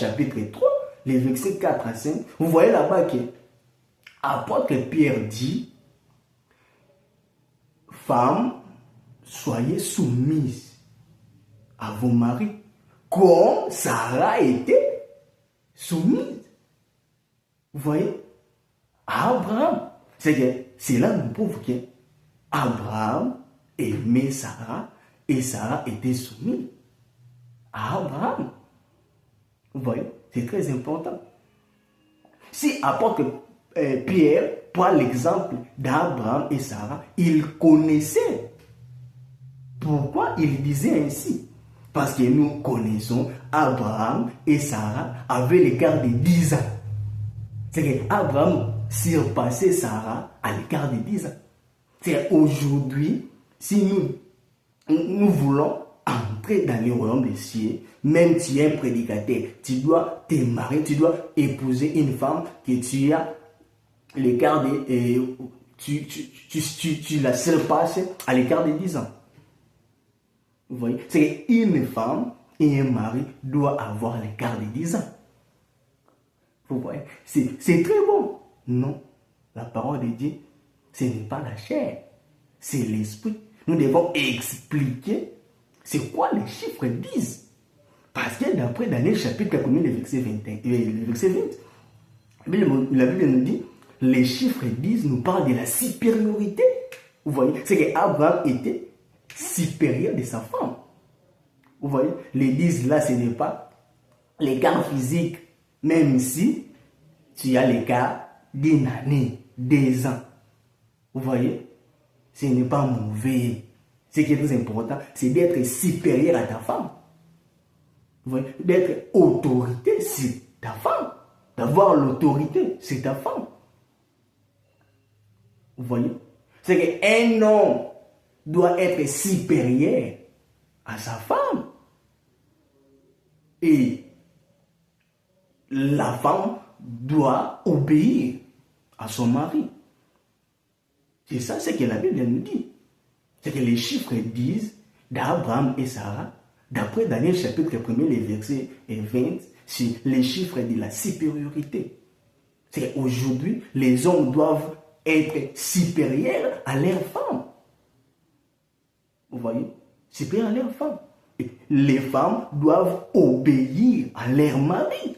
chapitre 3, les versets 4 à 5, vous voyez là-bas que apôtre Pierre dit, femmes, soyez soumises à vos maris, comme Sarah était soumise. Vous voyez? À Abraham. C'est là nous prouve que Abraham aimait Sarah et Sarah était soumise à Abraham. Vous voyez? C'est très important. Si apôtre Pierre prend l'exemple d'Abraham et Sarah, il connaissait. Pourquoi il disait ainsi? Parce que nous connaissons Abraham et Sarah avaient l'écart de 10 ans. C'est qu'Abraham surpassait Sarah à l'écart de 10 ans. C'est aujourd'hui, si nous voulons entrer dans le royaume des cieux, même tu es un prédicateur, tu dois te marier, tu dois épouser une femme que tu as l'écart de... tu la surpasses à l'écart de 10 ans. Vous voyez? C'est qu'une femme et un mari doivent avoir l'écart de 10 ans. Vous voyez? C'est très bon. Non. La parole de Dieu, ce n'est pas la chair. C'est l'esprit. Nous devons expliquer c'est quoi les chiffres disent. Parce que d'après Daniel chapitre 1, le verset 20, la Bible nous dit, les chiffres disent, nous parlent de la supériorité. Vous voyez? C'est qu'Abraham était supérieur de sa femme. Vous voyez? Les 10 là, ce n'est pas l'écart physique, même si tu as l'écart d'une année, 2 ans. Vous voyez? Ce n'est pas mauvais. Ce qui est très important, c'est d'être supérieur à ta femme. Vous voyez? D'être autorité sur ta femme. D'avoir l'autorité sur ta femme. Vous voyez? C'est qu'un homme doit être supérieur à sa femme. Et la femme doit obéir à son mari. C'est ça ce que la Bible nous dit. C'est que les chiffres disent d'Abraham et Sarah, d'après Daniel chapitre 1, les versets 20, c'est les chiffres de la supériorité. C'est qu'aujourd'hui, les hommes doivent être supérieurs à leurs femmes. Vous voyez? Supérieurs à leurs femmes. Et les femmes doivent obéir à leur mari.